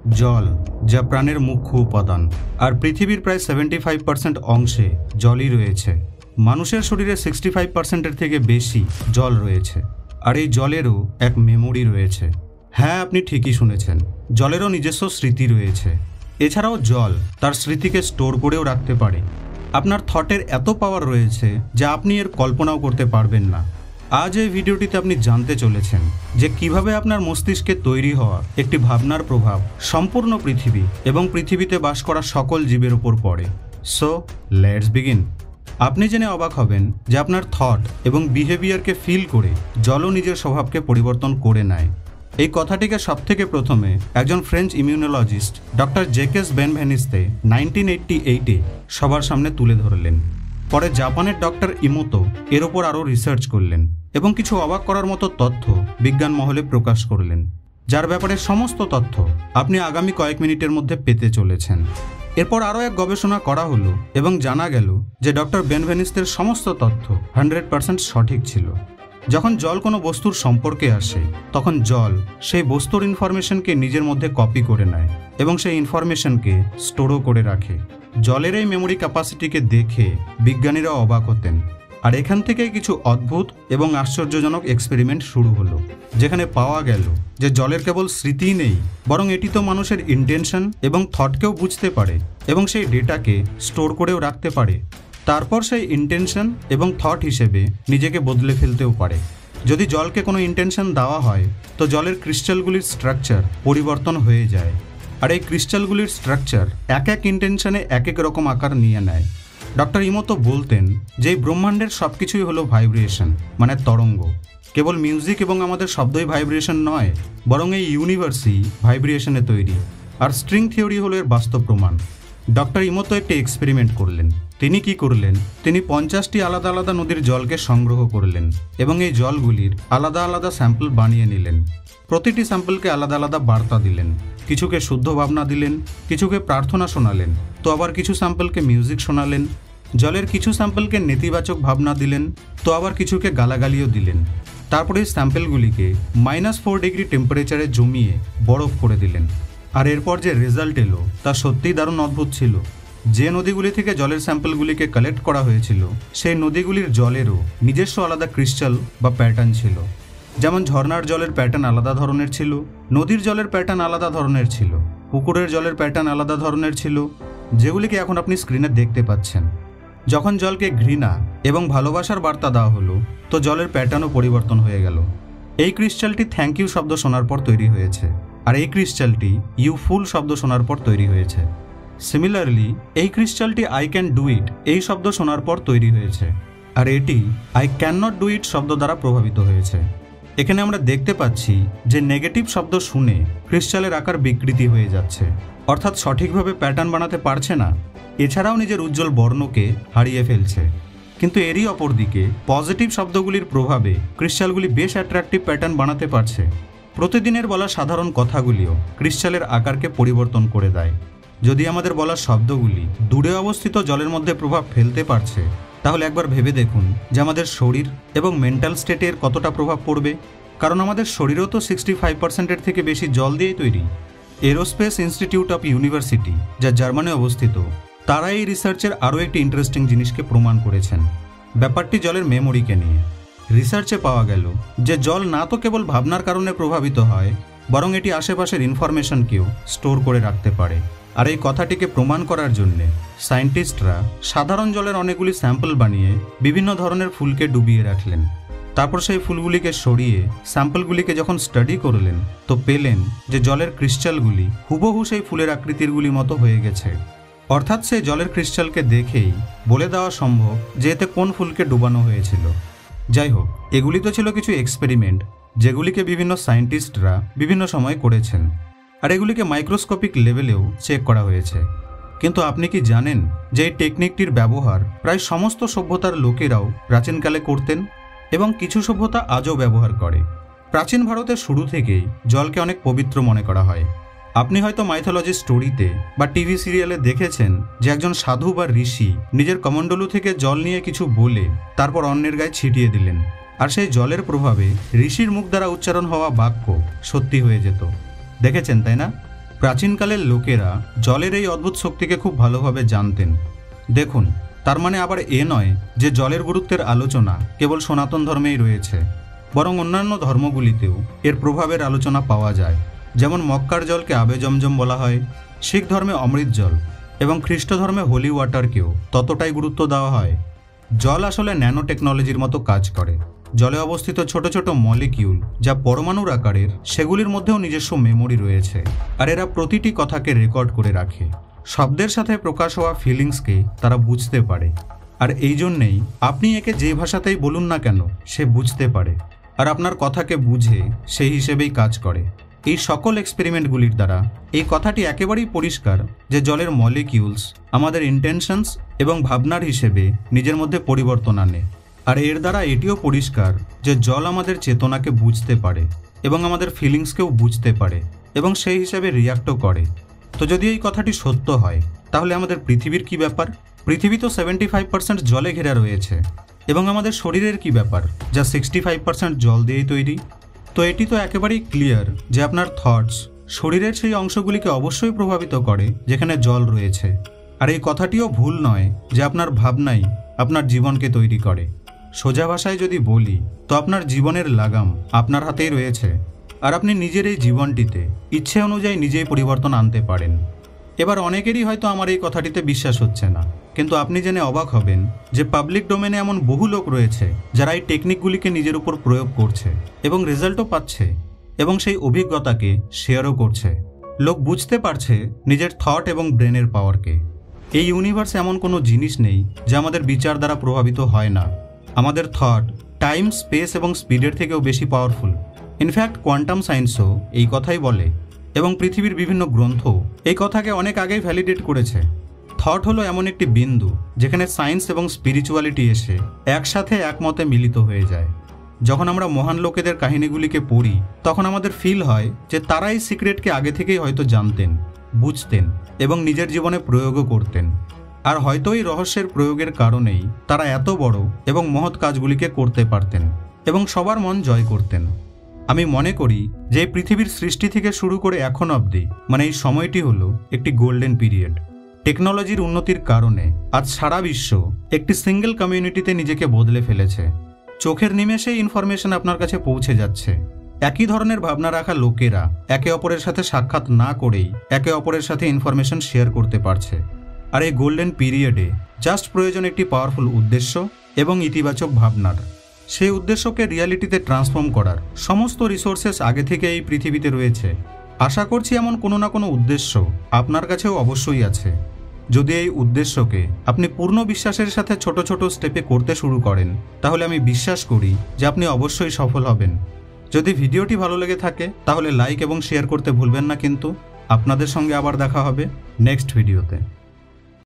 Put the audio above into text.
জল, যা প্রাণের মুখ্য উপাদান, আর পৃথিবীর প্রায় 75% অংশে জলই রয়েছে। মানুষের শরীরে 65%-এর থেকে বেশি জল রয়েছে, আর এই জলেরও এক মেমোরি রয়েছে। হ্যাঁ, আপনি ঠিকই শুনেছেন, জলেরও নিজস্ব স্মৃতি রয়েছে। এছাড়াও জল তার স্মৃতিকে স্টোর করেও রাখতে পারে। আপনার থটের এত পাওয়ার রয়েছে যা আপনি এর কল্পনাও করতে পারবেন না। আজ এই ভিডিওটিতে আপনি জানতে চলেছেন যে কিভাবে আপনার মস্তিষ্কে তৈরি হওয়া একটি ভাবনার প্রভাব সম্পূর্ণ পৃথিবী এবং পৃথিবীতে বাস করা সকল জীবের উপর পড়ে। So let's begin. আপনি জেনে অবাক হবেন যে আপনার থট এবং বিহেভিয়ারকে ফিল করে জলও নিজের স্বভাবকে পরিবর্তন করে নেয়। এই কথাটিকে সবথেকে প্রথমে একজন ফ্রেঞ্চ ইমিউনোলজিস্ট ডক্টর জেকেস বেনভেনিস্তে 1988-এ সবার সামনে তুলে ধরলেন। পরে জাপানের ডক্টর ইমোতো এর ওপর আরও রিসার্চ করলেন এবং কিছু অবাক করার মতো তথ্য বিজ্ঞান মহলে প্রকাশ করলেন, যার ব্যাপারে সমস্ত তথ্য আপনি আগামী কয়েক মিনিটের মধ্যে পেতে চলেছেন। এরপর আরও এক গবেষণা করা হলো এবং জানা গেল যে ডক্টর বেনভেনিস্তের সমস্ত তথ্য 100% সঠিক ছিল। যখন জল কোনো বস্তুর সম্পর্কে আসে, তখন জল সেই বস্তুর ইনফরমেশনকে নিজের মধ্যে কপি করে নেয় এবং সেই ইনফরমেশনকে স্টোরও করে রাখে। জলের এই মেমোরি ক্যাপাসিটিকে দেখে বিজ্ঞানীরা অবাক হতেন, আর এখান থেকেই কিছু অদ্ভুত এবং আশ্চর্যজনক এক্সপেরিমেন্ট শুরু হলো, যেখানে পাওয়া গেল যে জলের কেবল স্মৃতিই নেই, বরং এটি তো মানুষের ইন্টেনশন এবং থটকেও বুঝতে পারে এবং সেই ডেটাকে স্টোর করেও রাখতে পারে। তারপর সেই ইন্টেনশন এবং থট হিসেবে নিজেকে বদলে ফেলতেও পারে। যদি জলকে কোনো ইন্টেনশন দেওয়া হয়, তো জলের ক্রিস্টালগুলির স্ট্রাকচার পরিবর্তন হয়ে যায়, আর এই ক্রিস্টালগুলির স্ট্রাকচার এক এক ইন্টেনশনে এক এক রকম আকার নিয়ে নেয়। ডক্টর ইমোতো বলতেন যে এই ব্রহ্মাণ্ডের সব কিছুই হলো ভাইব্রেশন, মানে তরঙ্গ। কেবল মিউজিক এবং আমাদের শব্দই ভাইব্রেশন নয়, বরং এই ইউনিভার্সই ভাইব্রেশনে তৈরি, আর স্ট্রিং থিওরি হলো এর বাস্তব প্রমাণ। ডক্টর ইমোতো একটি এক্সপেরিমেন্ট করলেন। তিনি কি করলেন? তিনি 50টি আলাদা আলাদা নদীর জলকে সংগ্রহ করলেন এবং এই জলগুলির আলাদা আলাদা স্যাম্পল বানিয়ে নিলেন। প্রতিটি স্যাম্পলকে আলাদা আলাদা বার্তা দিলেন। কিছুকে শুদ্ধ ভাবনা দিলেন, কিছুকে প্রার্থনা শোনালেন, তো আবার কিছু স্যাম্পলকে মিউজিক শোনালেন। জলের কিছু স্যাম্পলকে নেতিবাচক ভাবনা দিলেন, তো আবার কিছুকে গালাগালিও দিলেন। তারপরে এই স্যাম্পলগুলিকে -4 ডিগ্রি টেম্পারেচারে জমিয়ে বরফ করে দিলেন। আর এরপর যে রেজাল্ট এলো তা সত্যিই দারুণ অদ্ভুত ছিল। যে নদীগুলি থেকে জলের স্যাম্পলগুলিকে কালেক্ট করা হয়েছিল, সেই নদীগুলির জলেরও নিজস্ব আলাদা ক্রিস্টাল বা প্যাটার্ন ছিল। যেমন ঝর্ণার জলের প্যাটার্ন আলাদা ধরনের ছিল, নদীর জলের প্যাটার্ন আলাদা ধরনের ছিল, পুকুরের জলের প্যাটার্ন আলাদা ধরনের ছিল, যেগুলিকে এখন আপনি স্ক্রিনে দেখতে পাচ্ছেন। যখন জলকে ঘৃণা এবং ভালোবাসার বার্তা দেওয়া হলো, তো জলের প্যাটার্নও পরিবর্তন হয়ে গেল। এই ক্রিস্টালটি থ্যাংক ইউ শব্দ শোনার পর তৈরি হয়েছে, আর এই ক্রিস্টালটি ইউ ফুল শব্দ শোনার পর তৈরি হয়েছে। সিমিলারলি এই ক্রিস্টালটি আই ক্যান ডু ইট এই শব্দ শোনার পর তৈরি হয়েছে, আর এটি I can not do it শব্দ দ্বারা প্রভাবিত হয়েছে। এখানে আমরা দেখতে পাচ্ছি যে নেগেটিভ শব্দ শুনে ক্রিস্টালের আকার বিকৃতি হয়ে যাচ্ছে, অর্থাৎ সঠিকভাবে প্যাটার্ন বানাতে পারছে না। এছাড়াও নিজের উজ্জ্বল বর্ণকে হারিয়ে ফেলছে। কিন্তু এরই অপরদিকে পজিটিভ শব্দগুলির প্রভাবে ক্রিস্টালগুলি বেশ অ্যাট্রাকটিভ প্যাটার্ন বানাতে পারছে। প্রতিদিনের বলা সাধারণ কথাগুলিও ক্রিস্টালের আকারকে পরিবর্তন করে দেয়। যদি আমাদের বলা শব্দগুলি দূরে অবস্থিত জলের মধ্যে প্রভাব ফেলতে পারছে, তাহলে একবার ভেবে দেখুন যে আমাদের শরীর এবং মেন্টাল স্টেটের কতটা প্রভাব পড়বে। কারণ আমাদের শরীরও তো 65%-এর থেকে বেশি জল দিয়েই তৈরি। এরোস্পেস ইনস্টিটিউট অফ ইউনিভার্সিটি, যা জার্মানি অবস্থিত, তারা এই রিসার্চের আরও একটি ইন্টারেস্টিং জিনিসকে প্রমাণ করেছেন। ব্যাপারটি জলের মেমোরিকে নিয়ে। রিসার্চে পাওয়া গেল যে জল না তো কেবল ভাবনার কারণে প্রভাবিত হয়, বরং এটি আশেপাশের ইনফরমেশনকেও স্টোর করে রাখতে পারে। আর এই কথাটিকে প্রমাণ করার জন্যে সায়েন্টিস্টরা সাধারণ জলের অনেকগুলি স্যাম্পল বানিয়ে বিভিন্ন ধরনের ফুলকে ডুবিয়ে রাখলেন। তারপর সেই ফুলগুলিকে সরিয়ে স্যাম্পলগুলিকে যখন স্টাডি করলেন, তো পেলেন যে জলের ক্রিস্টালগুলি হুবহু সেই ফুলের আকৃতিরগুলি মতো হয়ে গেছে। অর্থাৎ সেই জলের ক্রিস্টালকে দেখেই বলে দেওয়া সম্ভব যে এতে কোন ফুলকে ডুবানো হয়েছিল। যাই হোক, এগুলি তো ছিল কিছু এক্সপেরিমেন্ট, যেগুলিকে বিভিন্ন সায়েন্টিস্টরা বিভিন্ন সময় করেছেন, আর এগুলিকে মাইক্রোস্কোপিক লেভেলেও চেক করা হয়েছে। কিন্তু আপনি কি জানেন যে এই টেকনিকটির ব্যবহার প্রায় সমস্ত সভ্যতার লোকেরাও প্রাচীনকালে করতেন এবং কিছু সভ্যতা আজও ব্যবহার করে। প্রাচীন ভারতের শুরু থেকেই জলকে অনেক পবিত্র মনে করা হয়। আপনি হয়তো মাইথোলজি স্টোরিতে বা টিভি সিরিয়ালে দেখেছেন যে একজন সাধু বা ঋষি নিজের কমণ্ডলু থেকে জল নিয়ে কিছু বলে তারপর অন্যের গায়ে ছিটিয়ে দিলেন, আর সেই জলের প্রভাবে ঋষির মুখ দ্বারা উচ্চারণ হওয়া বাক্য সত্যি হয়ে যেত। দেখেছেন, তাই না? প্রাচীনকালের লোকেরা জলের এই অদ্ভুত শক্তিকে খুব ভালোভাবে জানতেন। দেখুন, তার মানে আবার এ নয় যে জলের গুরুত্বের আলোচনা কেবল সনাতন ধর্মেই রয়েছে, বরং অন্যান্য ধর্মগুলিতেও এর প্রভাবের আলোচনা পাওয়া যায়। যেমন মক্কার জলকে আবে জমজম বলা হয়, শিখ ধর্মে অমৃত জল এবং খ্রিস্ট ধর্মে হোলি ওয়াটারকেও ততটাই গুরুত্ব দেওয়া হয়। জল আসলে ন্যানো টেকনোলজির মতো কাজ করে। জলে অবস্থিত ছোট ছোট মলিকিউল যা পরমাণুর আকারের, সেগুলির মধ্যেও নিজস্ব মেমোরি রয়েছে, আর এরা প্রতিটি কথাকে রেকর্ড করে রাখে। শব্দের সাথে প্রকাশ হওয়া ফিলিংসকে তারা বুঝতে পারে, আর এই জন্যেই আপনি একে যে ভাষাতেই বলুন না কেন সে বুঝতে পারে, আর আপনার কথাকে বুঝে সেই হিসেবেই কাজ করে। এই সকল এক্সপেরিমেন্টগুলির দ্বারা এই কথাটি একেবারেই পরিষ্কার যে জলের মলিকিউলস আমাদের ইন্টেনশনস এবং ভাবনার হিসেবে নিজের মধ্যে পরিবর্তন আনে। আর এর দ্বারা এটিও পরিষ্কার যে জল আমাদের চেতনাকে বুঝতে পারে এবং আমাদের ফিলিংসকেও বুঝতে পারে এবং সেই হিসেবে রিয়াক্টও করে। তো যদি এই কথাটি সত্য হয়, তাহলে আমাদের পৃথিবীর কি ব্যাপার? পৃথিবী তো 75% জলে ঘেরা রয়েছে, এবং আমাদের শরীরের কি ব্যাপার, যা 65% জল দিয়েই তৈরি? তো এটি তো একেবারেই ক্লিয়ার যে আপনার থটস শরীরের সেই অংশগুলিকে অবশ্যই প্রভাবিত করে যেখানে জল রয়েছে। আর এই কথাটিও ভুল নয় যে আপনার ভাবনাই আপনার জীবনকে তৈরি করে। সোজা ভাষায় যদি বলি, তো আপনার জীবনের লাগাম আপনার হাতেই রয়েছে, আর আপনি নিজের এই জীবনটিতে ইচ্ছে অনুযায়ী নিজেই পরিবর্তন আনতে পারেন। এবার অনেকেরই হয়তো আমার এই কথাটিতে বিশ্বাস হচ্ছে না, কিন্তু আপনি জেনে অবাক হবেন যে পাবলিক ডোমেনে এমন বহু লোক রয়েছে যারা এই টেকনিকগুলিকে নিজের উপর প্রয়োগ করছে এবং রেজাল্টও পাচ্ছে, এবং সেই অভিজ্ঞতাকে শেয়ারও করছে। লোক বুঝতে পারছে নিজের থট এবং ব্রেনের পাওয়ারকে। এই ইউনিভার্সে এমন কোনো জিনিস নেই যা আমাদের বিচার দ্বারা প্রভাবিত হয় না। আমাদের থট টাইম, স্পেস এবং স্পিডের থেকেও বেশি পাওয়ারফুল। ইনফ্যাক্ট কোয়ান্টাম সায়েন্সও এই কথাই বলে, এবং পৃথিবীর বিভিন্ন গ্রন্থ এই কথাকে অনেক আগেই ভ্যালিডেট করেছে। থট হলো এমন একটি বিন্দু যেখানে সায়েন্স এবং স্পিরিচুয়ালিটি এসে একসাথে একমতে মিলিত হয়ে যায়। যখন আমরা মহান লোকেদের কাহিনীগুলিকে পড়ি, তখন আমাদের ফিল হয় যে তারা এই সিক্রেটকে আগে থেকেই হয়তো জানতেন, বুঝতেন এবং নিজের জীবনে প্রয়োগও করতেন। আর হয়তো এই রহস্যের প্রয়োগের কারণেই তারা এত বড় এবং মহৎ কাজগুলিকে করতে পারতেন এবং সবার মন জয় করতেন। আমি মনে করি যে এই পৃথিবীর সৃষ্টি থেকে শুরু করে এখন অবধি, মানে এই সময়টি হলো একটি গোল্ডেন পিরিয়ড। টেকনোলজির উন্নতির কারণে আজ সারা বিশ্ব একটি সিঙ্গেল কমিউনিটিতে নিজেকে বদলে ফেলেছে। চোখের নিমেষেই ইনফরমেশন আপনার কাছে পৌঁছে যাচ্ছে। একই ধরনের ভাবনা রাখা লোকেরা একে অপরের সাথে সাক্ষাৎ না করেই একে অপরের সাথে ইনফরমেশন শেয়ার করতে পারছে। আর এই গোল্ডেন পিরিয়ডে জাস্ট প্রয়োজন একটি পাওয়ারফুল উদ্দেশ্য এবং ইতিবাচক ভাবনার। সেই উদ্দেশ্যকে রিয়ালিটিতে ট্রান্সফর্ম করার সমস্ত রিসোর্সেস আগে থেকে এই পৃথিবীতে রয়েছে। আশা করছি এমন কোনো না কোনো উদ্দেশ্য আপনার কাছেও অবশ্যই আছে। যদি এই উদ্দেশ্যকে আপনি পূর্ণ বিশ্বাসের সাথে ছোট ছোট স্টেপে করতে শুরু করেন, তাহলে আমি বিশ্বাস করি যে আপনি অবশ্যই সফল হবেন। যদি ভিডিওটি ভালো লেগে থাকে তাহলে লাইক এবং শেয়ার করতে ভুলবেন না। কিন্তু আপনাদের সঙ্গে আবার দেখা হবে নেক্সট ভিডিওতে।